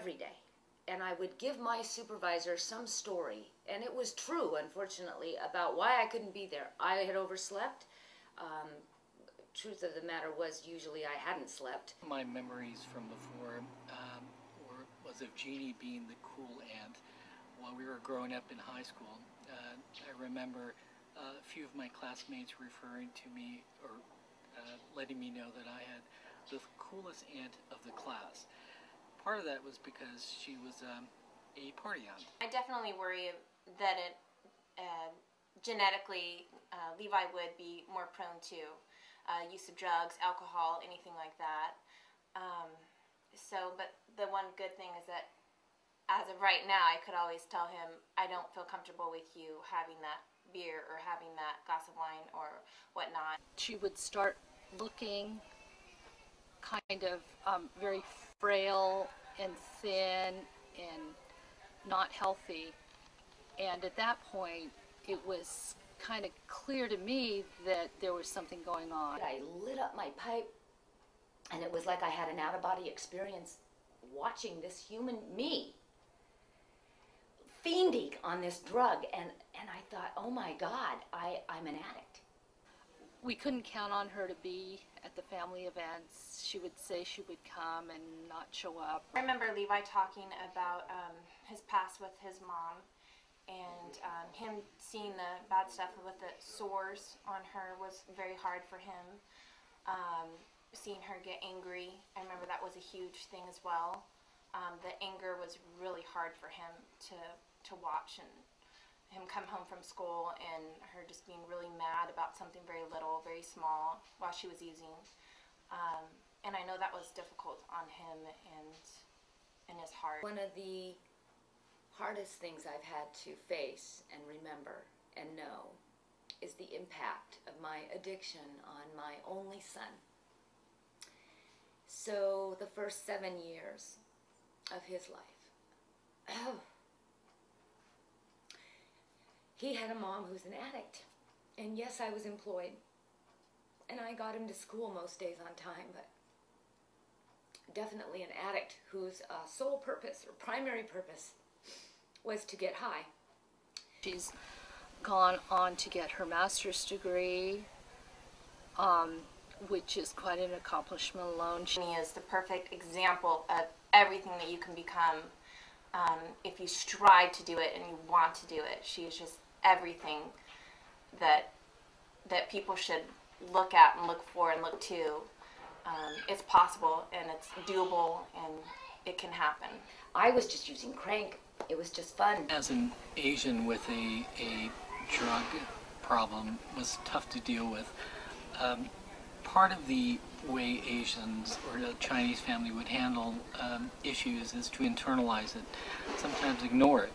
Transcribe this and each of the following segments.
every day. And I would give my supervisor some story, and it was true, unfortunately, about why I couldn't be there. I had overslept. Truth of the matter was, usually I hadn't slept. My memories from before was of Jeannie being the cool aunt while we were growing up in high school. I remember a few of my classmates referring to me or letting me know that I had the coolest aunt of the class. Part of that was because she was a party aunt. I definitely worry that genetically Levi would be more prone to use of drugs, alcohol, anything like that. But the one good thing is that as of right now, I could always tell him, I don't feel comfortable with you having that beer or having that glass of wine or whatnot. She would start looking kind of very frail and thin and not healthy. And at that point, it was kind of clear to me that there was something going on. I lit up my pipe, and it was like I had an out-of-body experience watching this human me fiending on this drug, and I thought, oh my God, I'm an addict. We couldn't count on her to be at the family events. She would say she would come and not show up. I remember Levi talking about his past with his mom, and him seeing the bad stuff with the sores on her was very hard for him. Seeing her get angry, I remember that was a huge thing as well. The anger was really hard for him to watch, and him come home from school and her just being really mad about something very little, very small, while she was using. And I know that was difficult on him and his heart. One of the hardest things I've had to face and remember and know is the impact of my addiction on my only son. So the first 7 years of his life, he had a mom who's an addict. And yes, I was employed, and I got him to school most days on time, but definitely an addict whose sole purpose or primary purpose was to get high. She's gone on to get her master's degree, which is quite an accomplishment alone. She is the perfect example of everything that you can become if you strive to do it and you want to do it. She is just everything that people should look at and look for and look to. It's possible and it's doable and it can happen. I was just using crank. It was just fun. As an Asian with a drug problem was tough to deal with. Part of the way Asians or the Chinese family would handle issues is to internalize it, sometimes ignore it.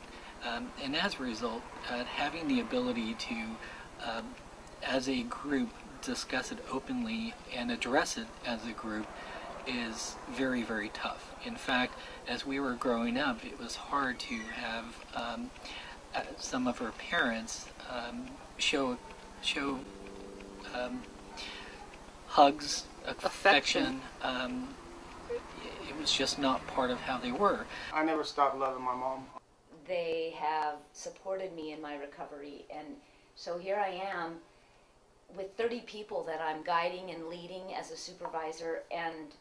And as a result, having the ability to, as a group, discuss it openly and address it as a group is very, very tough. In fact, as we were growing up, it was hard to have some of her parents show hugs, affection. It was just not part of how they were. I never stopped loving my mom. They have supported me in my recovery, and so here I am with 30 people that I'm guiding and leading as a supervisor, and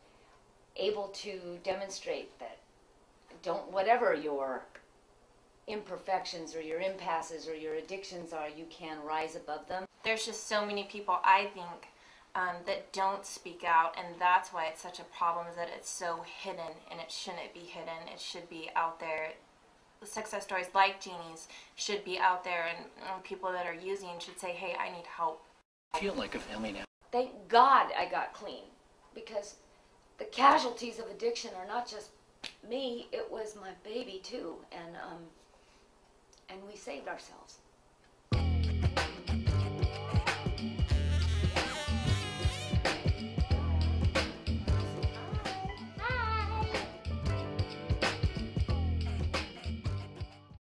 able to demonstrate that whatever your imperfections or your impasses or your addictions are, you can rise above them. There's just so many people, I think, that don't speak out, and that's why it's such a problem, is that it's so hidden, and it shouldn't be hidden. It should be out there. Success stories like Jeannie's should be out there, and people that are using should say, hey, I need help. I feel like a family now. Thank God I got clean, because the casualties of addiction are not just me, it was my baby too, and we saved ourselves.